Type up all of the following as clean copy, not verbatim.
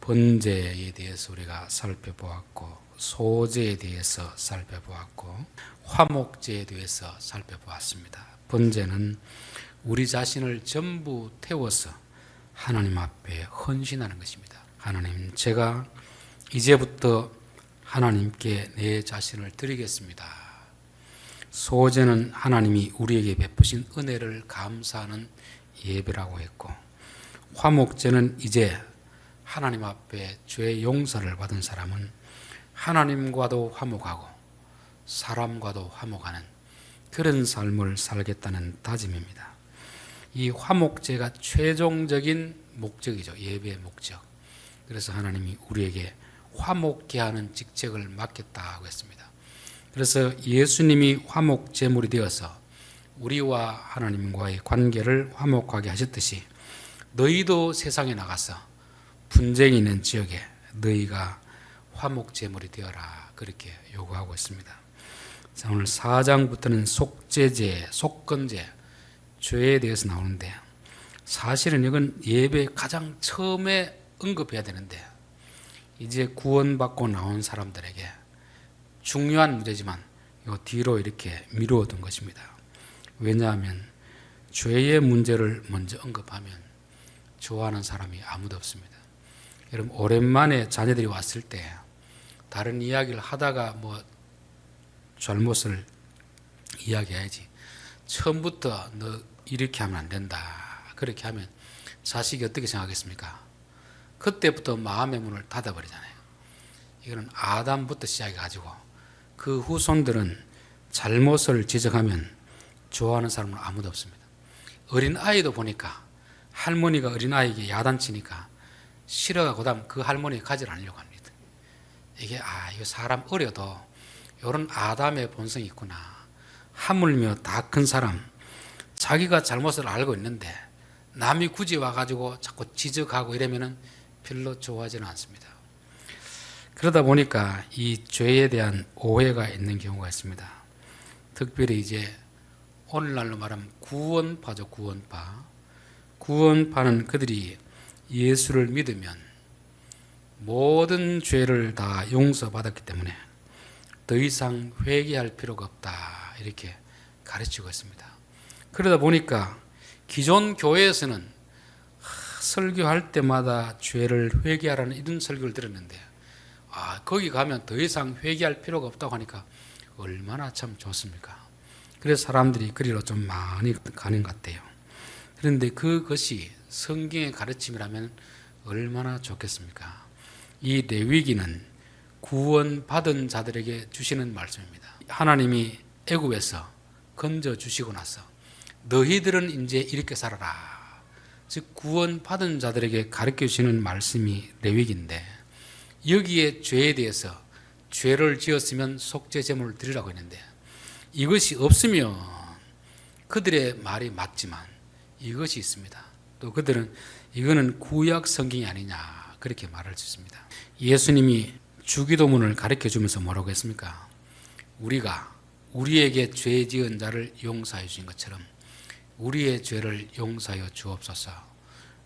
번제에 대해서 우리가 살펴보았고, 소제에 대해서 살펴보았고, 화목제에 대해서 살펴보았습니다. 번제는 우리 자신을 전부 태워서 하나님 앞에 헌신하는 것입니다. 하나님, 제가 이제부터 하나님께 내 자신을 드리겠습니다. 소제는 하나님이 우리에게 베푸신 은혜를 감사하는 예배라고 했고, 화목제는 이제 하나님 앞에 죄 용서를 받은 사람은 하나님과도 화목하고 사람과도 화목하는 그런 삶을 살겠다는 다짐입니다. 이 화목제가 최종적인 목적이죠. 예배의 목적. 그래서 하나님이 우리에게 화목케 하는 직책을 맡겼다고 했습니다. 그래서 예수님이 화목제물이 되어서 우리와 하나님과의 관계를 화목하게 하셨듯이 너희도 세상에 나가서 분쟁이 있는 지역에 너희가 화목제물이 되어라, 그렇게 요구하고 있습니다. 자, 오늘 4장부터는 속죄제, 속건제, 죄에 대해서 나오는데, 사실은 이건 예배 가장 처음에 언급해야 되는데 이제 구원받고 나온 사람들에게 중요한 문제지만 이 뒤로 이렇게 미루어둔 것입니다. 왜냐하면 죄의 문제를 먼저 언급하면 좋아하는 사람이 아무도 없습니다. 여러분, 오랜만에 자녀들이 왔을 때 다른 이야기를 하다가 잘못을 이야기해야지, 처음부터 너 이렇게 하면 안 된다, 그렇게 하면 자식이 어떻게 생각하겠습니까? 그때부터 마음의 문을 닫아버리잖아요. 이거는 아담부터 시작해가지고 그 후손들은 잘못을 지적하면 좋아하는 사람은 아무도 없습니다. 어린아이도 보니까 할머니가 어린아이에게 야단치니까 싫어가 그다음 그 할머니 가지를 않으려고 합니다. 이게 이거 사람 어려도 이런 아담의 본성이 있구나. 하물며 다 큰 사람, 자기가 잘못을 알고 있는데 남이 굳이 와가지고 자꾸 지적하고 이러면은 별로 좋아하지는 않습니다. 그러다 보니까 이 죄에 대한 오해가 있는 경우가 있습니다. 특별히 이제 오늘날로 말하면 구원파죠. 구원파는 그들이 예수를 믿으면 모든 죄를 다 용서받았기 때문에 더 이상 회개할 필요가 없다, 이렇게 가르치고 있습니다. 그러다 보니까 기존 교회에서는 설교할 때마다 죄를 회개하라는 이런 설교를 들었는데 거기 가면 더 이상 회개할 필요가 없다고 하니까 얼마나 참 좋습니까? 그래서 사람들이 그리로 좀 많이 가는 것 같아요. 그런데 그것이 성경의 가르침이라면 얼마나 좋겠습니까? 이 레위기는 구원받은 자들에게 주시는 말씀입니다. 하나님이 애굽에서 건져 주시고 나서 너희들은 이제 이렇게 살아라, 즉 구원받은 자들에게 가르쳐 주시는 말씀이 레위기인데, 여기에 죄에 대해서 죄를 지었으면 속죄제물을 드리라고 했는데 이것이 없으면 그들의 말이 맞지만 이것이 있습니다. 또 그들은 이거는 구약 성경이 아니냐, 그렇게 말할 수 있습니다. 예수님이 주기도문을 가르쳐 주면서 뭐라고 했습니까? 우리가 우리에게 죄 지은 자를 용서해 주신 것처럼 우리의 죄를 용서하여 주옵소서.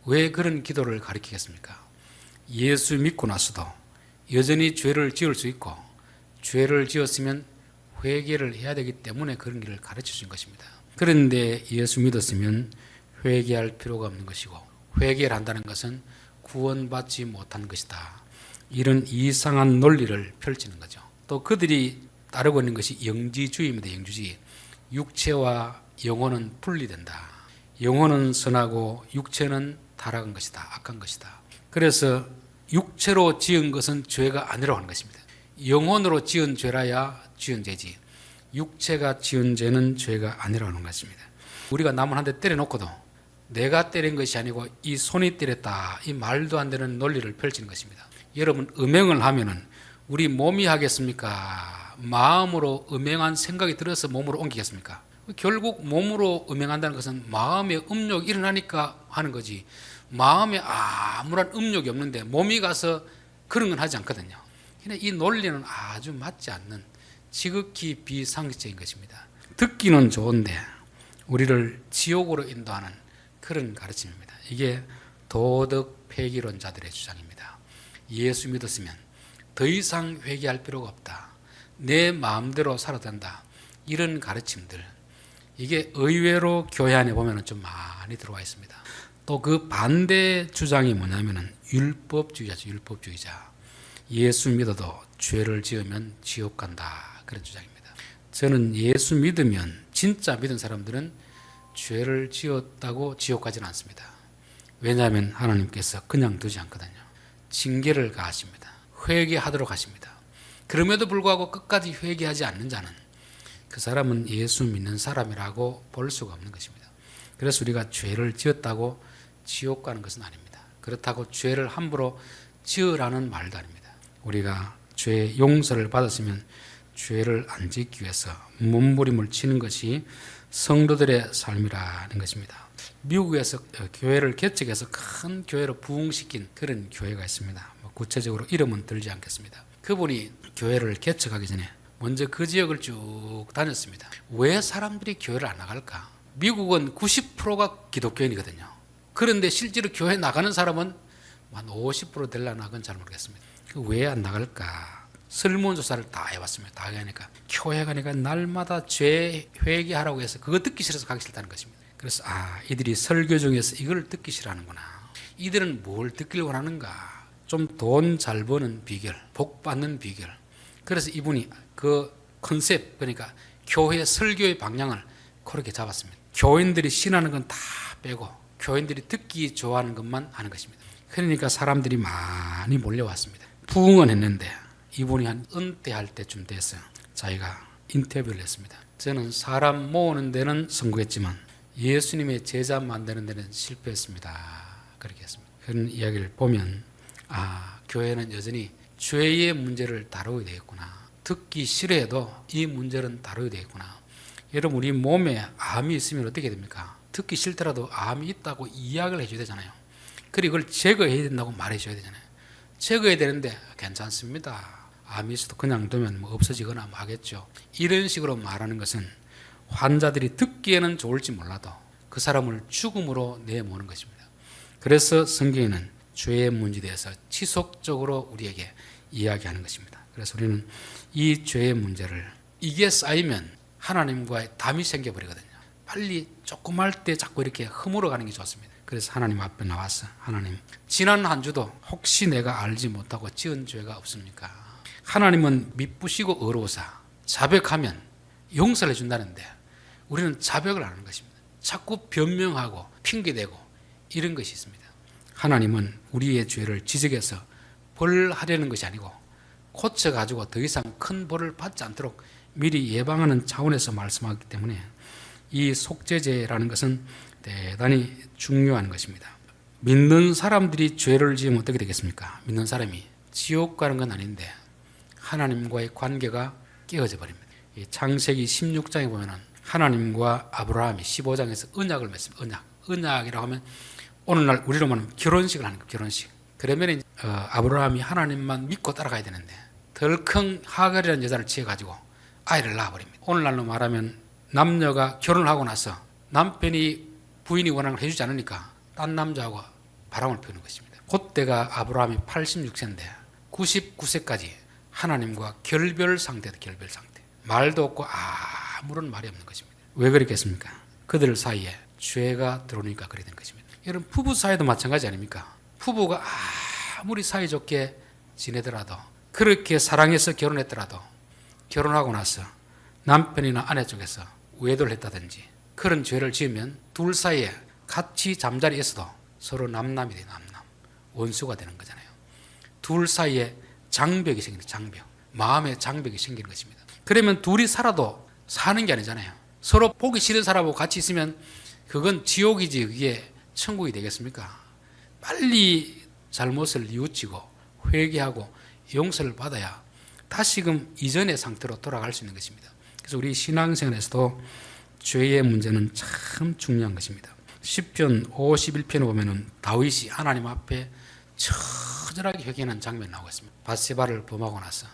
왜 그런 기도를 가르치겠습니까? 예수 믿고 나서도 여전히 죄를 지을 수 있고, 죄를 지었으면 회개를 해야 되기 때문에 그런 길을 가르쳐 주신 것입니다. 그런데 예수 믿었으면 회개할 필요가 없는 것이고, 회개를 한다는 것은 구원받지 못한 것이다, 이런 이상한 논리를 펼치는 거죠. 또 그들이 따르고 있는 것이 영지주의입니다. 영지주의. 육체와 영혼은 분리된다. 영혼은 선하고 육체는 타락한 것이다, 악한 것이다. 그래서 육체로 지은 것은 죄가 아니라고 하는 것입니다. 영혼으로 지은 죄라야 지은 죄지, 육체가 지은 죄는 죄가 아니라고 하는 것입니다. 우리가 남을 한 대 때려놓고도 내가 때린 것이 아니고 이 손이 때렸다, 이 말도 안 되는 논리를 펼치는 것입니다. 여러분, 음행을 하면은 우리 몸이 하겠습니까? 마음으로 음행한 생각이 들어서 몸으로 옮기겠습니까? 결국 몸으로 음행한다는 것은 마음에 음욕이 일어나니까 하는 거지, 마음에 아무런 음욕이 없는데 몸이 가서 그런 건 하지 않거든요. 이 논리는 아주 맞지 않는 지극히 비상식적인 것입니다. 듣기는 좋은데 우리를 지옥으로 인도하는 그런 가르침입니다. 이게 도덕 폐기론자들의 주장입니다. 예수 믿었으면 더 이상 회개할 필요가 없다. 내 마음대로 살아도 된다. 이런 가르침들, 이게 의외로 교회 안에 보면 좀 많이 들어와 있습니다. 또 그 반대 주장이 뭐냐면은 율법주의자죠. 율법주의자. 예수 믿어도 죄를 지으면 지옥 간다. 그런 주장입니다. 저는 예수 믿으면, 진짜 믿은 사람들은 죄를 지었다고 지옥 가지는 않습니다. 왜냐하면 하나님께서 그냥 두지 않거든요. 징계를 가하십니다. 회개하도록 하십니다. 그럼에도 불구하고 끝까지 회개하지 않는 자는 그 사람은 예수 믿는 사람이라고 볼 수가 없는 것입니다. 그래서 우리가 죄를 지었다고 지옥 가는 것은 아닙니다. 그렇다고 죄를 함부로 지으라는 말도 아닙니다. 우리가 죄의 용서를 받았으면 죄를 안 짓기 위해서 몸부림을 치는 것이 성도들의 삶이라는 것입니다. 미국에서 교회를 개척해서 큰 교회로 부흥시킨 그런 교회가 있습니다. 구체적으로 이름은 들지 않겠습니다. 그분이 교회를 개척하기 전에 먼저 그 지역을 쭉 다녔습니다. 왜 사람들이 교회를 안 나갈까? 미국은 90%가 기독교인이거든요. 그런데 실제로 교회 나가는 사람은 한 50% 되려나 그건 잘 모르겠습니다. 왜 안 나갈까? 설문조사를 다 해봤습니다. 다 해가니까 교회 가니까 날마다 죄 회개하라고 해서 그거 듣기 싫어서 가기 싫다는 것입니다. 그래서 이들이 설교 중에서 이걸 듣기 싫어하는구나. 이들은 뭘 듣기를 원하는가? 좀 돈 잘 버는 비결, 복 받는 비결. 그래서 이분이 그 컨셉, 그러니까 교회 설교의 방향을 그렇게 잡았습니다. 교인들이 신하는 건 다 빼고 교인들이 듣기 좋아하는 것만 하는 것입니다. 그러니까 사람들이 많이 몰려왔습니다. 부흥은 했는데 이분이 한 은퇴할 때쯤 돼서 자기가 인터뷰를 했습니다. 저는 사람 모으는 데는 성공했지만 예수님의 제자 만드는 데는 실패했습니다. 그렇게 했습니다. 그런 이야기를 보면 교회는 여전히 죄의 문제를 다루어야 되겠구나. 듣기 싫어해도 이 문제는 다루어야 되겠구나. 여러분, 우리 몸에 암이 있으면 어떻게 됩니까? 듣기 싫더라도 암이 있다고 이야기를 해줘야 되잖아요. 그리고 그걸 제거해야 된다고 말해줘야 되잖아요. 제거해야 되는데 괜찮습니다. 암이 있어도 그냥 두면 없어지거나 하겠죠. 이런 식으로 말하는 것은 환자들이 듣기에는 좋을지 몰라도 그 사람을 죽음으로 내모는 것입니다. 그래서 성경에는 죄의 문제에 대해서 지속적으로 우리에게 이야기하는 것입니다. 그래서 우리는 이 죄의 문제를, 이게 쌓이면 하나님과의 담이 생겨버리거든요. 빨리 조금 할 때 자꾸 이렇게 허물어 가는 게 좋습니다. 그래서 하나님 앞에 나와서, 하나님, 지난 한 주도 혹시 내가 알지 못하고 지은 죄가 없습니까? 하나님은 미쁘시고 어로우사 자백하면 용서를 해준다는데 우리는 자백을 안 하는 것입니다. 자꾸 변명하고 핑계대고 이런 것이 있습니다. 하나님은 우리의 죄를 지적해서 벌하려는 것이 아니고 고쳐가지고 더 이상 큰 벌을 받지 않도록 미리 예방하는 차원에서 말씀하기 때문에 이 속죄제라는 것은 대단히 중요한 것입니다. 믿는 사람들이 죄를 지으면 어떻게 되겠습니까? 믿는 사람이 지옥 가는 건 아닌데 하나님과의 관계가 깨어져 버립니다. 창세기 16장에 보면 하나님과 아브라함이 15장에서 언약을 맺습니다. 언약이라고 하면 오늘날 우리로 말하면 결혼식을 하는 거예요. 결혼식. 그러면 아브라함이 하나님만 믿고 따라가야 되는데 덜컹 하갈이라는 여자를 취해가지고 아이를 낳아버립니다. 오늘날로 말하면 남녀가 결혼을 하고 나서 남편이 부인이 원하는 걸 해주지 않으니까 딴 남자하고 바람을 피우는 것입니다. 그때가 아브라함이 86세인데 99세까지 하나님과 결별 상태다. 결별 상태. 말도 없고 아무런 말이 없는 것입니다. 왜 그랬겠습니까? 그들 사이에 죄가 들어오니까 그래 된 것입니다. 여러분, 부부 사이도 마찬가지 아닙니까? 부부가 아무리 사이좋게 지내더라도, 그렇게 사랑해서 결혼했더라도 결혼하고 나서 남편이나 아내 쪽에서 외도를 했다든지 그런 죄를 지으면 둘 사이에 같이 잠자리에 있어도 서로 남남이 돼요. 남남. 원수가 되는 거잖아요. 둘 사이에 장벽이 생기는, 장벽. 마음의 장벽이 생기는 것입니다. 그러면 둘이 살아도 사는 게 아니잖아요. 서로 보기 싫은 사람하고 같이 있으면 그건 지옥이지 그게 천국이 되겠습니까? 빨리 잘못을 뉘우치고 회개하고 용서를 받아야 다시금 이전의 상태로 돌아갈 수 있는 것입니다. 그래서 우리 신앙생활에서도 죄의 문제는 참 중요한 것입니다. 시편 51편에 보면은 다윗이 하나님 앞에 처절하게 회개하는 장면이 나오고 있습니다. 밧세바를 범하고 나서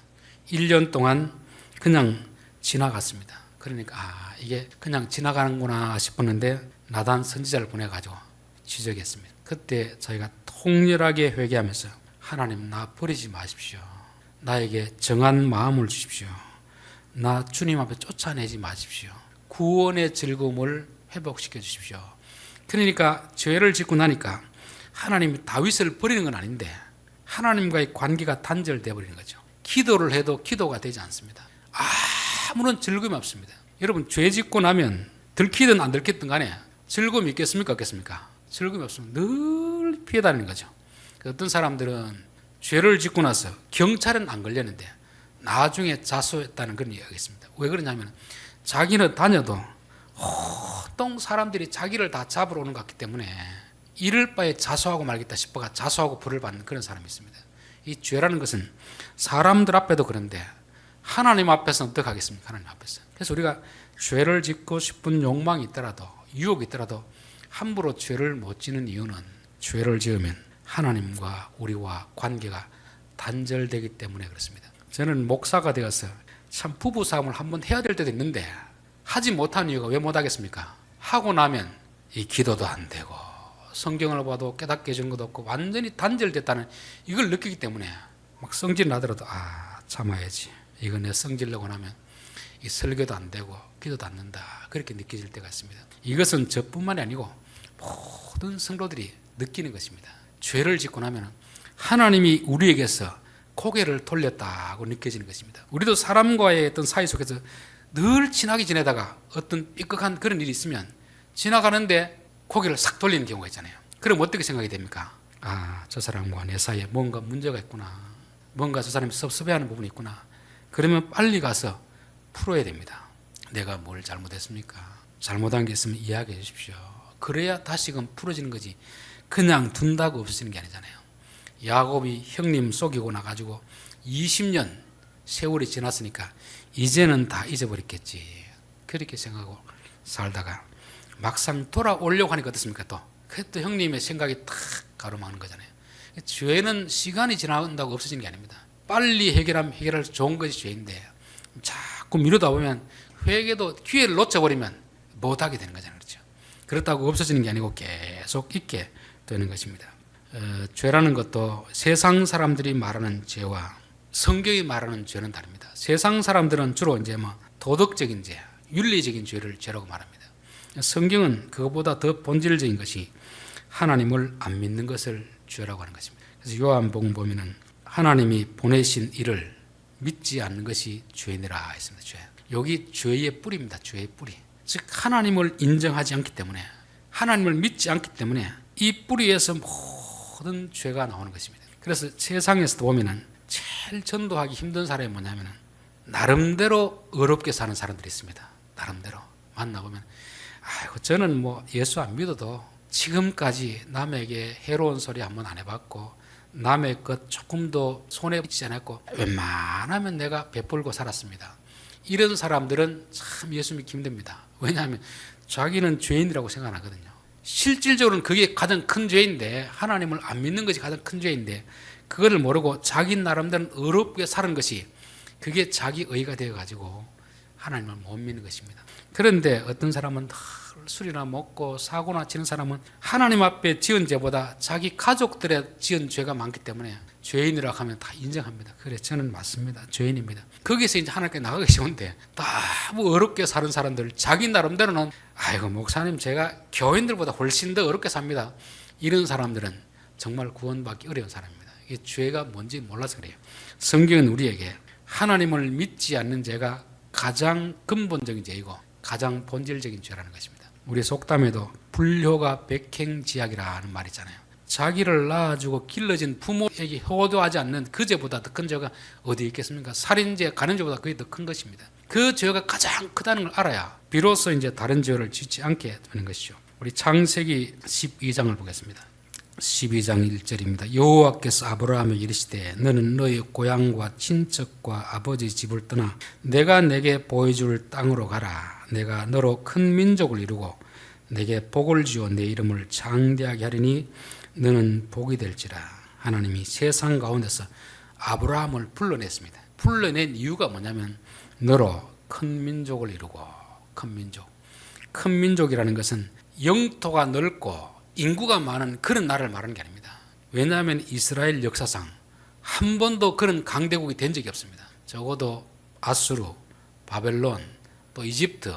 1년 동안 그냥 지나갔습니다. 그러니까 이게 그냥 지나가는구나 싶었는데 나단 선지자를 보내가지고 지적했습니다. 그때 저희가 통렬하게 회개하면서 하나님 나 버리지 마십시오. 나에게 정한 마음을 주십시오. 나 주님 앞에 쫓아내지 마십시오. 구원의 즐거움을 회복시켜 주십시오. 그러니까 죄를 짓고 나니까 하나님이 다윗을 버리는 건 아닌데 하나님과의 관계가 단절되어 버리는 거죠. 기도를 해도 기도가 되지 않습니다. 아무런 즐거움이 없습니다. 여러분, 죄 짓고 나면 들키든 안 들켰든 간에 즐거움이 있겠습니까? 없겠습니까? 즐거움이 없으면 늘 피해 다니는 거죠. 어떤 사람들은 죄를 짓고 나서 경찰은 안 걸렸는데 나중에 자수했다는 그런 이야기가 있습니다. 왜 그러냐면 자기는 다녀도 보통 사람들이 자기를 다 잡으러 오는 것 같기 때문에 이럴 바에 자수하고 말겠다 싶어가 자수하고 벌을 받는 그런 사람이 있습니다. 이 죄라는 것은 사람들 앞에도 그런데 하나님 앞에서는 어떻게 하겠습니까? 하나님 앞에서. 그래서 우리가 죄를 짓고 싶은 욕망이 있더라도 유혹이 있더라도 함부로 죄를 못 지는 이유는 죄를 지으면 하나님과 우리와 관계가 단절되기 때문에 그렇습니다. 저는 목사가 되어서 참 부부싸움을 한번 해야 될 때도 있는데 하지 못한 이유가 왜 못하겠습니까? 하고 나면 이 기도도 안 되고 성경을 봐도 깨닫게 해준 것도 없고 완전히 단절됐다는 이걸 느끼기 때문에 막 성질 나더라도 참아야지. 이거 내 성질내고 나면 이 설교도 안 되고 기도도 안 된다. 그렇게 느껴질 때가 있습니다. 이것은 저뿐만이 아니고 모든 성도들이 느끼는 것입니다. 죄를 짓고 나면 하나님이 우리에게서 고개를 돌렸다고 느껴지는 것입니다. 우리도 사람과의 어떤 사이 속에서 늘 친하게 지내다가 어떤 삐걱한 그런 일이 있으면 지나가는데 고개를 싹 돌리는 경우가 있잖아요. 그럼 어떻게 생각이 됩니까? 저 사람과 내 사이에 뭔가 문제가 있구나. 뭔가 저 사람이 섭섭해하는 부분이 있구나. 그러면 빨리 가서 풀어야 됩니다. 내가 뭘 잘못했습니까? 잘못한 게 있으면 이야기해 주십시오. 그래야 다시금 풀어지는 거지. 그냥 둔다고 없어지는 게 아니잖아요. 야곱이 형님 속이고 나가지고 20년 세월이 지났으니까 이제는 다 잊어버렸겠지. 그렇게 생각하고 살다가 막상 돌아오려고 하니까 어떻습니까? 또 형님의 생각이 탁 가로막는 거잖아요. 죄는 시간이 지나간다고 없어지는 게 아닙니다. 빨리 해결하면 해결할 수 좋은 것이 죄인데 자꾸 미루다 보면 회개도 기회를 놓쳐버리면 못하게 되는 거잖아요. 그렇죠? 그렇다고 없어지는 게 아니고 계속 있게 되는 것입니다. 죄라는 것도 세상 사람들이 말하는 죄와 성경이 말하는 죄는 다릅니다. 세상 사람들은 주로 이제 도덕적인 죄, 윤리적인 죄를 죄라고 말합니다. 성경은 그것보다 더 본질적인 것이 하나님을 안 믿는 것을 죄라고 하는 것입니다. 그래서 요한복음 보면은 하나님이 보내신 이를 믿지 않는 것이 죄니라 했습니다. 죄. 여기 죄의 뿌리입니다. 죄의 뿌리. 즉 하나님을 인정하지 않기 때문에 하나님을 믿지 않기 때문에 이 뿌리에서 모든 죄가 나오는 것입니다. 그래서 세상에서도 보면은 제일 전도하기 힘든 사람이 뭐냐면은 나름대로 어렵게 사는 사람들이 있습니다. 나름대로 만나보면 저는 예수 안 믿어도 지금까지 남에게 해로운 소리 한번 안 해봤고 남의 것 조금도 손해보지 않았고 웬만하면 내가 베풀고 살았습니다. 이런 사람들은 참 예수 믿기 힘듭니다. 왜냐하면 자기는 죄인이라고 생각하거든요. 실질적으로는 그게 가장 큰 죄인데 하나님을 안 믿는 것이 가장 큰 죄인데 그거를 모르고 자기 나름대로 어렵게 사는 것이 그게 자기 의가 되어가지고 하나님을 못 믿는 것입니다. 그런데 어떤 사람은 술이나 먹고 사고나 치는 사람은 하나님 앞에 지은 죄보다 자기 가족들의 지은 죄가 많기 때문에 죄인이라고 하면 다 인정합니다. 그래 저는 맞습니다. 죄인입니다. 거기서 이제 하나님께 나가기 쉬운데 너무 어렵게 사는 사람들 자기 나름대로는 목사님 제가 교인들보다 훨씬 더 어렵게 삽니다. 이런 사람들은 정말 구원받기 어려운 사람입니다. 이게 죄가 뭔지 몰라서 그래요. 성경은 우리에게 하나님을 믿지 않는 죄가 가장 근본적인 죄이고 가장 본질적인 죄라는 것입니다. 우리 속담에도 불효가 백행지약이라는 말이 있잖아요. 자기를 낳아주고 길러진 부모에게 효도하지 않는 그 죄보다 더 큰 죄가 어디 있겠습니까? 살인죄, 간음죄보다 그게 더 큰 것입니다. 그 죄가 가장 크다는 걸 알아야 비로소 이제 다른 죄를 짓지 않게 되는 것이죠. 우리 창세기 12장을 보겠습니다. 12장 1절입니다. 여호와께서 아브라함에게 이르시되 너는 너의 고향과 친척과 아버지 집을 떠나 내가 내게 보여줄 땅으로 가라. 내가 너로 큰 민족을 이루고 내게 복을 주어 내 이름을 장대하게 하리니 너는 복이 될지라. 하나님이 세상 가운데서 아브라함을 불러냈습니다. 불러낸 이유가 뭐냐면 너로 큰 민족을 이루고 큰 민족. 큰 민족이라는 것은 영토가 넓고 인구가 많은 그런 나라를 말하는 게 아닙니다. 왜냐하면 이스라엘 역사상 한 번도 그런 강대국이 된 적이 없습니다. 적어도 아수르, 바벨론, 또 이집트,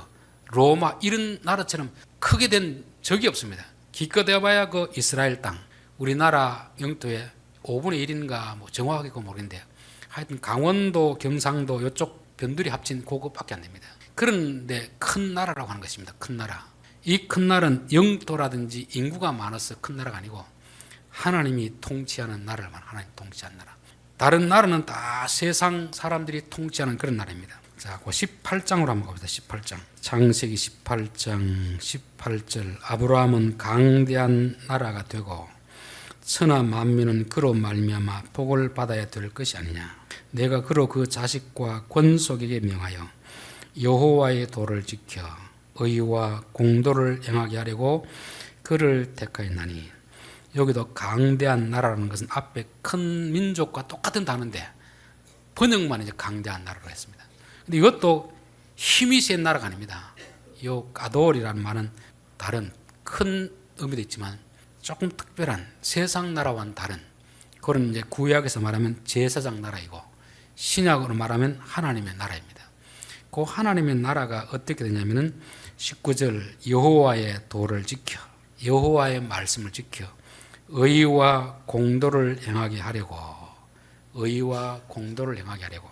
로마 이런 나라처럼 크게 된 적이 없습니다. 기껏 해봐야 그 이스라엘 땅, 우리나라 영토의 5분의 1인가 뭐 정확하게 그거 모르겠는데 하여튼 강원도, 경상도 이쪽 변두리 합친 그거밖에 안 됩니다. 그런데 큰 나라라고 하는 것입니다. 큰 나라. 이 큰 나라는 영토라든지 인구가 많아서 큰 나라가 아니고 하나님이 통치하는 나라를 말하는 하나님 통치하는 나라. 다른 나라는 다 세상 사람들이 통치하는 그런 나라입니다. 자, 그 18장으로 한번 가봅시다. 18장. 창세기 18장 18절. 아브라함은 강대한 나라가 되고 천하 만민은 그로 말미암아 복을 받아야 될 것이 아니냐. 내가 그로 그 자식과 권속에게 명하여 여호와의 도를 지켜 의와 공도를 행하게 하려고 그를 택하였나니. 여기도 강대한 나라라는 것은 앞에 큰 민족과 똑같은 단어인데 번역만 이제 강대한 나라로 했습니다. 근데 이것도 힘이 센 나라가 아닙니다. 이 가돌이라는 말은 다른 큰 의미도 있지만 조금 특별한 세상 나라와는 다른 그런 이제 구약에서 말하면 제사장 나라이고 신약으로 말하면 하나님의 나라입니다. 그 하나님의 나라가 어떻게 되냐면은 19절 여호와의 도를 지켜 여호와의 말씀을 지켜 의와 공도를 행하게 하려고 의와 공도를 행하게 하려고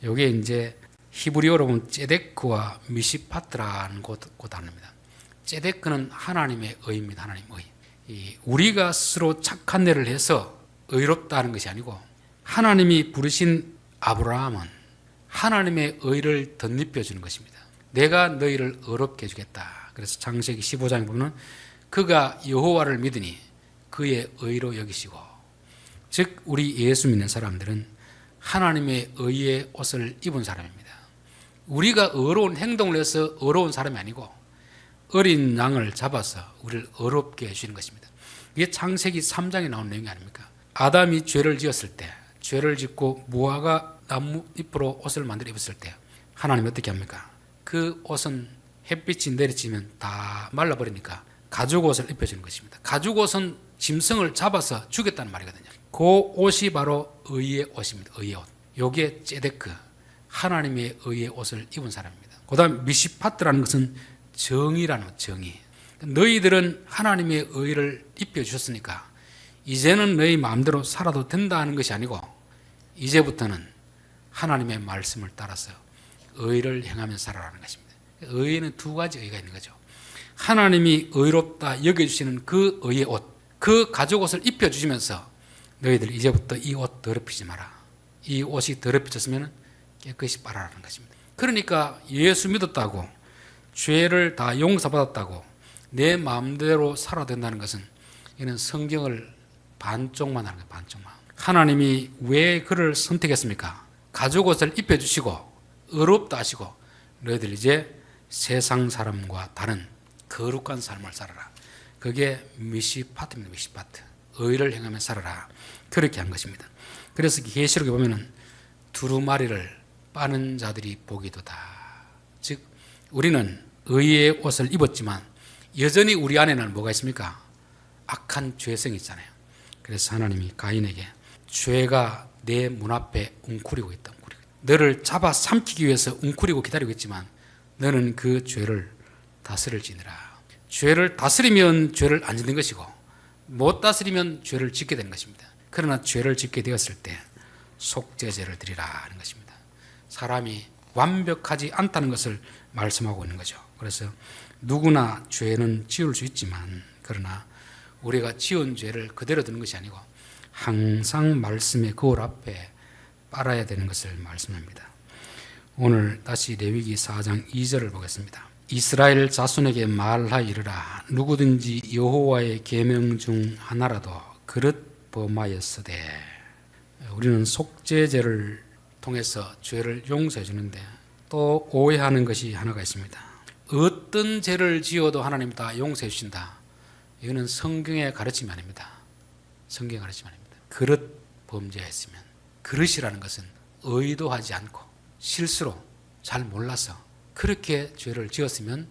이게 이제 히브리어로 보면 ጼ데크와 미시파트라는 그 단어입니다. ጼ데크는 하나님의 의입니다. 하나님의 의. 우리가 스스로 착한 일을 해서 의롭다는 것이 아니고 하나님이 부르신 아브라함은 하나님의 의를 덧입혀 주는 것입니다. 내가 너희를 의롭게 해주겠다. 그래서 창세기 15장에 보면 그가 여호와를 믿으니 그의 의로 여기시고 즉 우리 예수 믿는 사람들은 하나님의 의의 옷을 입은 사람입니다. 우리가 의로운 행동을 해서 의로운 사람이 아니고 어린 양을 잡아서 우리를 의롭게 해주시는 것입니다. 이게 창세기 3장에 나온 내용이 아닙니까? 아담이 죄를 지었을 때 죄를 짓고 무화과 나뭇잎으로 옷을 만들어 입었을 때 하나님이 어떻게 합니까? 그 옷은 햇빛이 내리치면 다 말라버리니까 가죽 옷을 입혀주는 것입니다. 가죽 옷은 짐승을 잡아서 죽였다는 말이거든요. 그 옷이 바로 의의 옷입니다. 의의 옷. 요게 ጼ데크, 하나님의 의의 옷을 입은 사람입니다. 그 다음 미시파트라는 것은 정의라는 것, 정의. 너희들은 하나님의 의를 입혀주셨으니까 이제는 너희 마음대로 살아도 된다는 것이 아니고 이제부터는 하나님의 말씀을 따라서 의를 행하며 살아라는 것입니다. 의에는 두 가지 의가 있는 거죠. 하나님이 의롭다 여겨주시는 그 의의 옷, 그 가죽 옷을 입혀주시면서 너희들 이제부터 이 옷 더럽히지 마라. 이 옷이 더럽혀졌으면 깨끗이 빨아라는 것입니다. 그러니까 예수 믿었다고 죄를 다 용서받았다고 내 마음대로 살아야 된다는 것은 이는 성경을 반쪽만 하는 거예요. 반쪽만. 하나님이 왜 그를 선택했습니까? 가죽 옷을 입혀주시고 의롭다 하시고 너희들 이제 세상 사람과 다른 거룩한 삶을 살아라. 그게 미시파트입니다. 미시파트. 의를 행하며 살아라. 그렇게 한 것입니다. 그래서 계시록에 보면은 두루마리를 빠는 자들이 보기도다. 즉 우리는 의의 옷을 입었지만 여전히 우리 안에는 뭐가 있습니까? 악한 죄성이 있잖아요. 그래서 하나님이 가인에게 죄가 내 문 앞에 웅크리고 있다. 너를 잡아 삼키기 위해서 웅크리고 기다리고 있지만 너는 그 죄를 다스릴지니라. 죄를 다스리면 죄를 안 짓는 것이고 못 다스리면 죄를 짓게 되는 것입니다. 그러나 죄를 짓게 되었을 때 속죄제를 드리라 하는 것입니다. 사람이 완벽하지 않다는 것을 말씀하고 있는 거죠. 그래서 누구나 죄는 지을 수 있지만 그러나 우리가 지은 죄를 그대로 두는 것이 아니고 항상 말씀의 거울 앞에 빨아야 되는 것을 말씀합니다. 오늘 다시 레위기 4장 2절을 보겠습니다. 이스라엘 자손에게 말하이르라. 누구든지 여호와의 계명 중 하나라도 그릇 범하였으되. 우리는 속죄제를 통해서 죄를 용서해 주는데 또 오해하는 것이 하나가 있습니다. 어떤 죄를 지어도 하나님 다 용서해 주신다. 이거는 성경의 가르침이 아닙니다. 성경의 가르침이 아닙니다. 그릇 범죄했으면, 그릇이라는 것은 의도하지 않고 실수로 잘 몰라서 그렇게 죄를 지었으면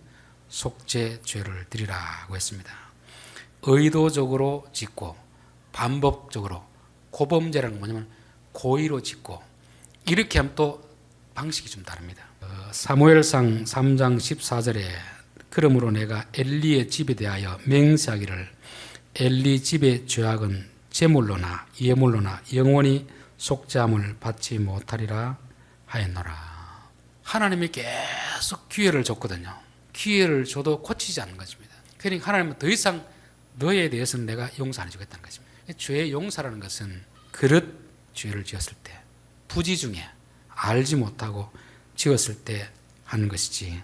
속죄 죄를 드리라고 했습니다. 의도적으로 짓고 반복적으로, 고범죄라는 건 뭐냐면 고의로 짓고 이렇게 하면 또 방식이 좀 다릅니다. 사무엘상 3장 14절에 그러므로 내가 엘리의 집에 대하여 맹세하기를 엘리 집의 죄악은 제물로나 예물로나 영원히 속죄함을 받지 못하리라 하였노라. 하나님이 계속 기회를 줬거든요. 기회를 줘도 고치지 않는 것입니다. 그러니까 하나님은 더 이상 너에 대해서는 내가 용서 안 해주겠다는 것입니다. 죄의 용서라는 것은 그릇 죄를 지었을 때, 부지 중에 알지 못하고 지었을 때 하는 것이지,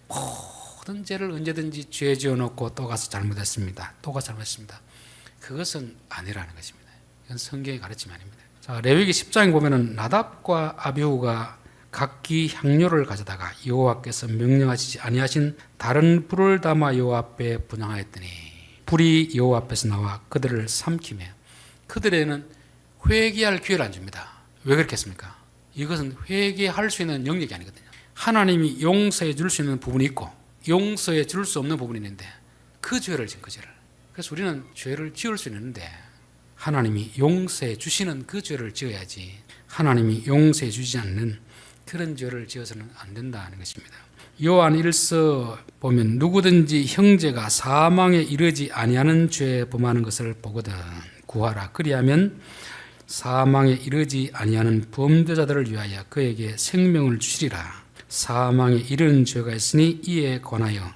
모든 죄를 언제든지 죄 지어놓고 또 가서 잘못했습니다, 또 가서 잘못했습니다, 그것은 아니라는 것입니다. 이건 성경의 가르침이 아닙니다. 자, 레위기 10장에 보면은 나답과 아비후가 각기 향료를 가져다가 여호와께서 명령하시지 아니하신 다른 불을 담아 여호와 앞에 분향하였더니 불이 여호와 앞에서 나와 그들을 삼키며 그들에는 회개할 기회를 안 줍니다. 왜 그렇게 했습니까? 이것은 회개할 수 있는 영역이 아니거든요. 하나님이 용서해 줄 수 있는 부분이 있고 용서해 줄 수 없는 부분이 있는데 그 죄를 지은 그 죄를. 그래서 우리는 죄를 지을 수 있는데 하나님이 용서해 주시는 그 죄를 지어야지, 하나님이 용서해 주지 않는 그런 죄를 지어서는 안 된다는 것입니다. 요한 1서 보면 누구든지 형제가 사망에 이르지 아니하는 죄에 범하는 것을 보거든 구하라. 그리하면 사망에 이르지 아니하는 범죄자들을 위하여 그에게 생명을 주시리라. 사망에 이르는 죄가 있으니 이에 관하여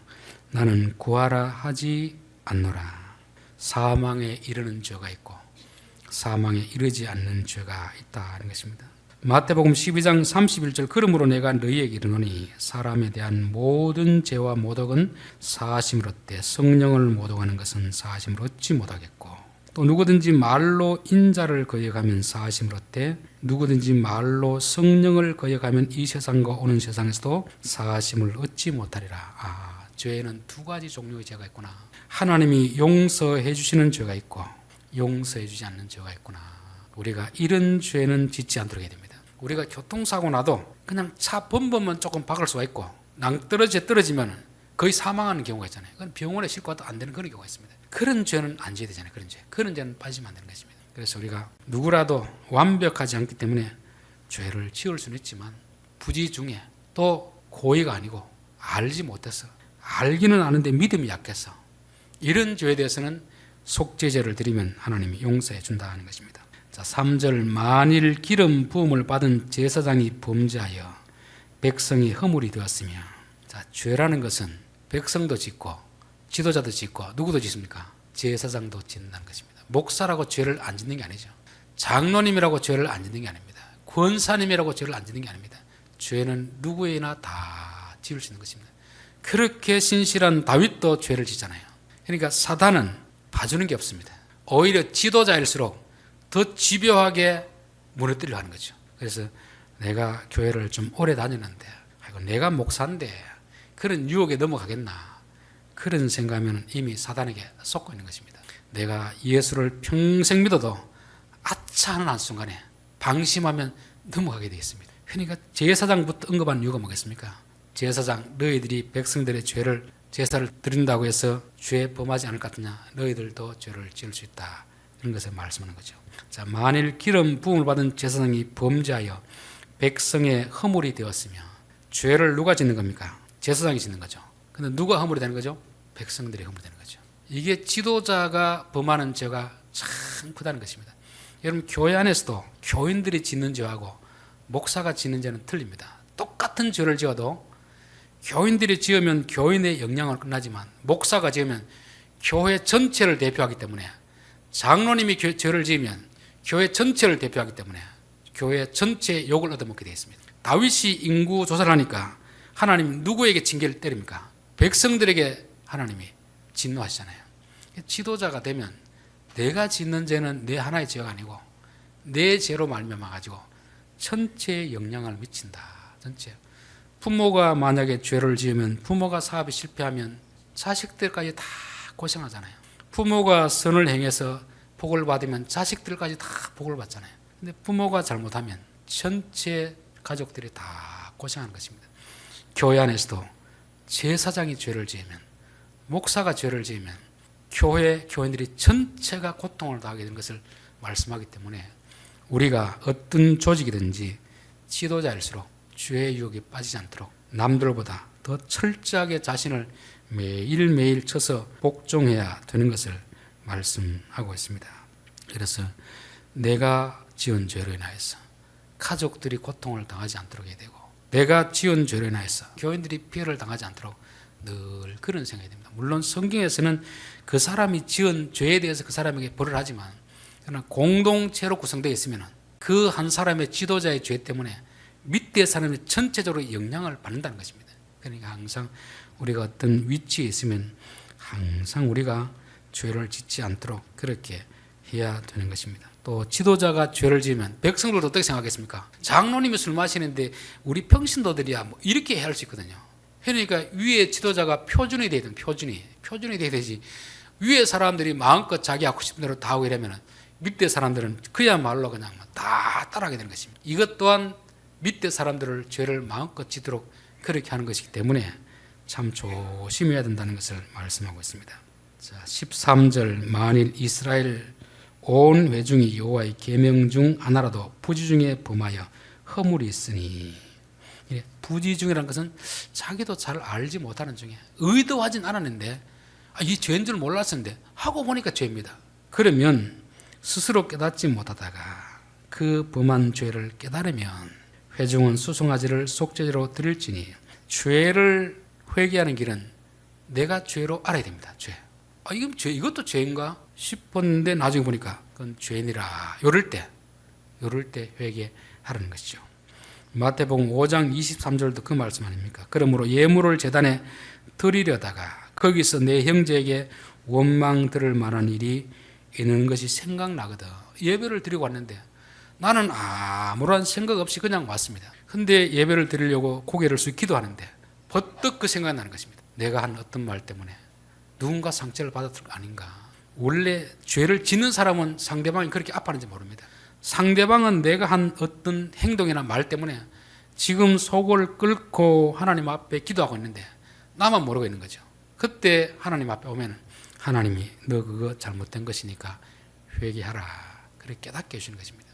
나는 구하라 하지 않노라. 사망에 이르는 죄가 있고 사망에 이르지 않는 죄가 있다는 것입니다. 마태복음 12장 31절 그러므로 내가 너희에게 이르노니 사람에 대한 모든 죄와 모독은 사하심을 얻되 성령을 모독하는 것은 사하심을 얻지 못하겠고 또 누구든지 말로 인자를 거역하면 사하심을 얻되 누구든지 말로 성령을 거역하면 이 세상과 오는 세상에서도 사하심을 얻지 못하리라. 죄에는 두 가지 종류의 죄가 있구나. 하나님이 용서해 주시는 죄가 있고 용서해 주지 않는 죄가 있구나. 우리가 이런 죄는 짓지 않도록 해야 됩니다. 우리가 교통사고 나도 그냥 차 범퍼만 조금 박을 수가 있고 떨어지면 거의 사망하는 경우가 있잖아요. 그건 병원에 싣고 와도 안 되는 그런 경우가 있습니다. 그런 죄는 안 지어야 되잖아요. 그런 죄는 빠지면 안 되는 것입니다. 그래서 우리가 누구라도 완벽하지 않기 때문에 죄를 지을 수는 있지만 부지 중에 또 고의가 아니고 알지 못해서, 알기는 아는데 믿음이 약해서 이런 죄에 대해서는 속죄제를 드리면 하나님이 용서해 준다는 것입니다. 자, 3절 만일 기름 부음을 받은 제사장이 범죄하여 백성이 허물이 되었으며, 자, 죄라는 것은 백성도 짓고 지도자도 짓고 누구도 짓습니까? 제사장도 짓는다는 것입니다. 목사라고 죄를 안 짓는 게 아니죠. 장로님이라고 죄를 안 짓는 게 아닙니다. 권사님이라고 죄를 안 짓는 게 아닙니다. 죄는 누구에나 다 지을 수 있는 것입니다. 그렇게 신실한 다윗도 죄를 짓잖아요. 그러니까 사단은 봐주는 게 없습니다. 오히려 지도자일수록 더 집요하게 무너뜨리려 하는 거죠. 그래서 내가 교회를 좀 오래 다녔는데 내가 목사인데 그런 유혹에 넘어가겠나, 그런 생각하면 이미 사단에게 속고 있는 것입니다. 내가 예수를 평생 믿어도 아차 하는 한순간에 방심하면 넘어가게 되어 있습니다. 그러니까 제사장부터 언급하는 이유가 뭐겠습니까? 제사장, 너희들이 백성들의 죄를 제사를 드린다고 해서 죄 범하지 않을 것 같으냐? 너희들도 죄를 지을 수 있다. 이런 것을 말씀하는 거죠. 자, 만일 기름 부음을 받은 제사장이 범죄하여 백성의 허물이 되었으며, 죄를 누가 짓는 겁니까? 제사장이 짓는 거죠. 근데 누가 허물이 되는 거죠? 백성들이 허물이 되는 거죠. 이게 지도자가 범하는 죄가 참 크다는 것입니다. 여러분, 교회 안에서도 교인들이 짓는 죄하고 목사가 짓는 죄는 틀립니다. 똑같은 죄를 지어도 교인들이 지으면 교인의 영향을 끝나지만 목사가 지으면 교회 전체를 대표하기 때문에, 장로님이 죄를 지으면 교회 전체를 대표하기 때문에 교회 전체의 욕을 얻어먹게 되어 있습니다. 다윗이 인구 조사를 하니까 하나님 누구에게 징계를 때립니까? 백성들에게 하나님이 진노하시잖아요. 지도자가 되면 내가 짓는 죄는 내 하나의 죄가 아니고 내 죄로 말미암아 가지고 전체에 영향을 미친다. 전체. 부모가 만약에 죄를 지으면, 부모가 사업이 실패하면 자식들까지 다 고생하잖아요. 부모가 선을 행해서 복을 받으면 자식들까지 다 복을 받잖아요. 근데 부모가 잘못하면 전체 가족들이 다 고생하는 것입니다. 교회 안에서도 제사장이 죄를 지으면, 목사가 죄를 지으면 교회 교인들이 전체가 고통을 당하게 되는 것을 말씀하기 때문에 우리가 어떤 조직이든지 지도자일수록 죄의 유혹에 빠지지 않도록 남들보다 더 철저하게 자신을 매일매일 쳐서 복종해야 되는 것을 말씀하고 있습니다. 그래서 내가 지은 죄로 인하여서 가족들이 고통을 당하지 않도록 해야 되고, 내가 지은 죄로 인하여서 교인들이 피해를 당하지 않도록 늘 그런 생각이 됩니다. 물론 성경에서는 그 사람이 지은 죄에 대해서 그 사람에게 벌을 하지만, 그러나 공동체로 구성되어 있으면 그 한 사람의 지도자의 죄 때문에 밑에 사람이 전체적으로 영향을 받는다는 것입니다. 그러니까 항상 우리가 어떤 위치에 있으면 항상 우리가 죄를 짓지 않도록 그렇게 해야 되는 것입니다. 또 지도자가 죄를 지으면 백성들도 어떻게 생각하겠습니까? 장로님이 술 마시는데 우리 평신도들이야 뭐 이렇게 해야 할 수 있거든요. 그러니까 위에 지도자가 표준이 돼야 되는, 표준이 돼야 되지. 위에 사람들이 마음껏 자기 하고 싶은 대로 다 하고 이러면 밑에 사람들은 그야말로 그냥 다 따라하게 되는 것입니다. 이것 또한 밑에 사람들을 죄를 마음껏 지도록 그렇게 하는 것이기 때문에 참 조심해야 된다는 것을 말씀하고 있습니다. 자, 13절, 만일 이스라엘 온 회중이 여호와의 계명 중 하나라도 부지 중에 범하여 허물이 있으니, 부지 중이라는 것은 자기도 잘 알지 못하는 중에 의도하진 않았는데 이 죄인 줄 몰랐었는데 하고 보니까 죄입니다. 그러면 스스로 깨닫지 못하다가 그 범한 죄를 깨달으면 회중은 수송아지를 속죄제로 드릴지니, 죄를 회개하는 길은 내가 죄로 알아야 됩니다. 죄. 이건 죄, 이것도 죄인가 싶었는데 나중에 보니까 그건 죄인이라. 요럴 때 회개하라는 것이죠. 마태복음 5장 23절도 그 말씀 아닙니까? 그러므로 예물을 제단에 드리려다가 거기서 내 형제에게 원망 들을 만한 일이 있는 것이 생각나거든. 예배를 드리고 왔는데 나는 아무런 생각 없이 그냥 왔습니다. 근데 예배를 드리려고 고개를 숙이고 기도하는데 버뜩 그 생각이 나는 것입니다. 내가 한 어떤 말 때문에 누군가 상처를 받았을 거 아닌가. 원래 죄를 짓는 사람은 상대방이 그렇게 아파하는지 모릅니다. 상대방은 내가 한 어떤 행동이나 말 때문에 지금 속을 끓고 하나님 앞에 기도하고 있는데 나만 모르고 있는 거죠. 그때 하나님 앞에 오면 하나님이 너 그거 잘못된 것이니까 회개하라, 그렇게 깨닫게 해주는 것입니다.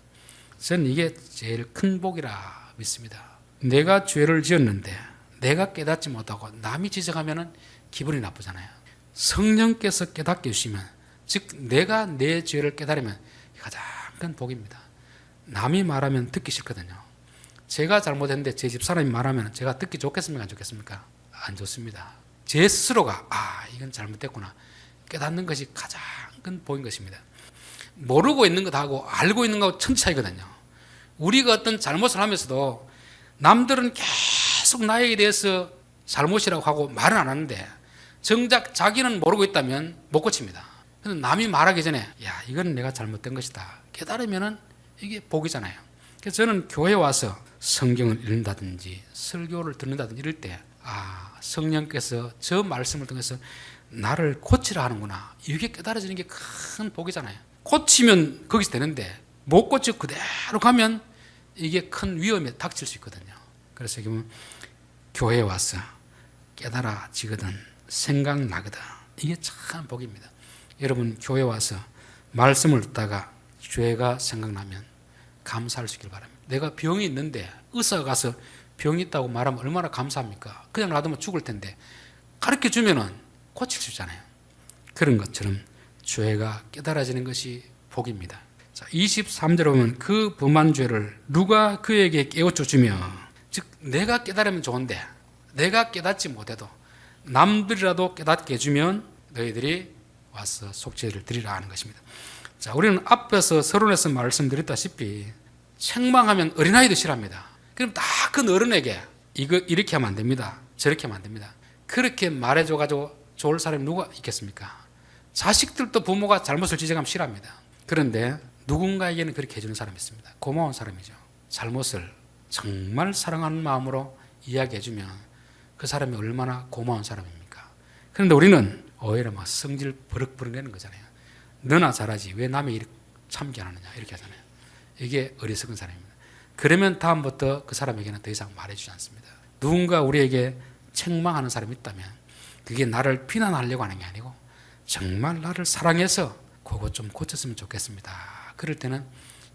저는 이게 제일 큰 복이라 믿습니다. 내가 죄를 지었는데 내가 깨닫지 못하고 남이 지적하면 기분이 나쁘잖아요. 성령께서 깨닫게 해주시면, 즉 내가 내 죄를 깨달으면 가장 큰 복입니다. 남이 말하면 듣기 싫거든요. 제가 잘못했는데 제 집사람이 말하면 제가 듣기 좋겠습니까? 안 좋겠습니까? 안 좋습니다. 제 스스로가 이건 잘못됐구나 깨닫는 것이 가장 큰 복인 것입니다. 모르고 있는 것하고 알고 있는 것하고 천지 차이거든요. 우리가 어떤 잘못을 하면서도 남들은 계속 나에게 대해서 잘못이라고 하고 말은 안 하는데 정작 자기는 모르고 있다면 못 고칩니다. 근데 남이 말하기 전에 이건 내가 잘못된 것이다 깨달으면 이게 복이잖아요. 그래서 저는 교회에 와서 성경을 읽는다든지 설교를 듣는다든지 이럴 때 성령께서 저 말씀을 통해서 나를 고치라 하는구나, 이게 깨달아지는 게 큰 복이잖아요. 고치면 거기서 되는데 못 고치고 그대로 가면 이게 큰 위험에 닥칠 수 있거든요. 그래서 교회에 와서 깨달아지거든, 생각나거든, 이게 참 복입니다. 여러분 교회 와서 말씀을 듣다가 죄가 생각나면 감사할 수 있길 바랍니다. 내가 병이 있는데 의사가 가서 병이 있다고 말하면 얼마나 감사합니까? 그냥 놔두면 죽을 텐데 가르쳐 주면은 고칠 수 있잖아요. 그런 것처럼 죄가 깨달아지는 것이 복입니다. 자, 23절에 보면 그 범한 죄를 누가 그에게 깨우쳐 주며, 즉 내가 깨달으면 좋은데 내가 깨닫지 못해도 남들이라도 깨닫게 해주면 너희들이 와서 속죄를 드리라 하는 것입니다. 자, 우리는 앞에서 서론에서 말씀드렸다시피 책망하면 어린아이도 싫어합니다. 그럼 다 큰 어른에게 이거 이렇게 하면 안 됩니다, 저렇게 하면 안 됩니다, 그렇게 말해줘가지고 좋을 사람이 누가 있겠습니까? 자식들도 부모가 잘못을 지적하면 싫어합니다. 그런데 누군가에게는 그렇게 해주는 사람이 있습니다. 고마운 사람이죠. 잘못을 정말 사랑하는 마음으로 이야기해주면 그 사람이 얼마나 고마운 사람입니까? 그런데 우리는 오히려 막 성질 버럭버럭 내는 거잖아요. 너나 잘하지 왜 남의 일 참게 안 하느냐 이렇게 하잖아요. 이게 어리석은 사람입니다. 그러면 다음부터 그 사람에게는 더 이상 말해주지 않습니다. 누군가 우리에게 책망하는 사람이 있다면 그게 나를 비난하려고 하는 게 아니고 정말 나를 사랑해서 그거 좀 고쳤으면 좋겠습니다. 그럴 때는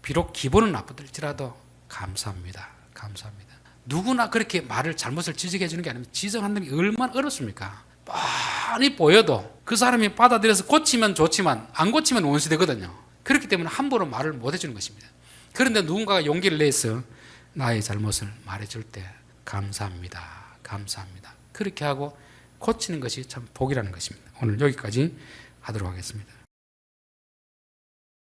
비록 기분은 나쁘더라도 감사합니다. 감사합니다. 누구나 그렇게 말을 잘못을 지적해 주는 게 아니면 지적하는 게 얼마나 어렵습니까? 뻔히 보여도 그 사람이 받아들여서 고치면 좋지만 안 고치면 원수 되거든요. 그렇기 때문에 함부로 말을 못 해주는 것입니다. 그런데 누군가가 용기를 내서 나의 잘못을 말해줄 때 감사합니다. 감사합니다. 그렇게 하고 고치는 것이 참 복이라는 것입니다. 오늘 여기까지 하도록 하겠습니다.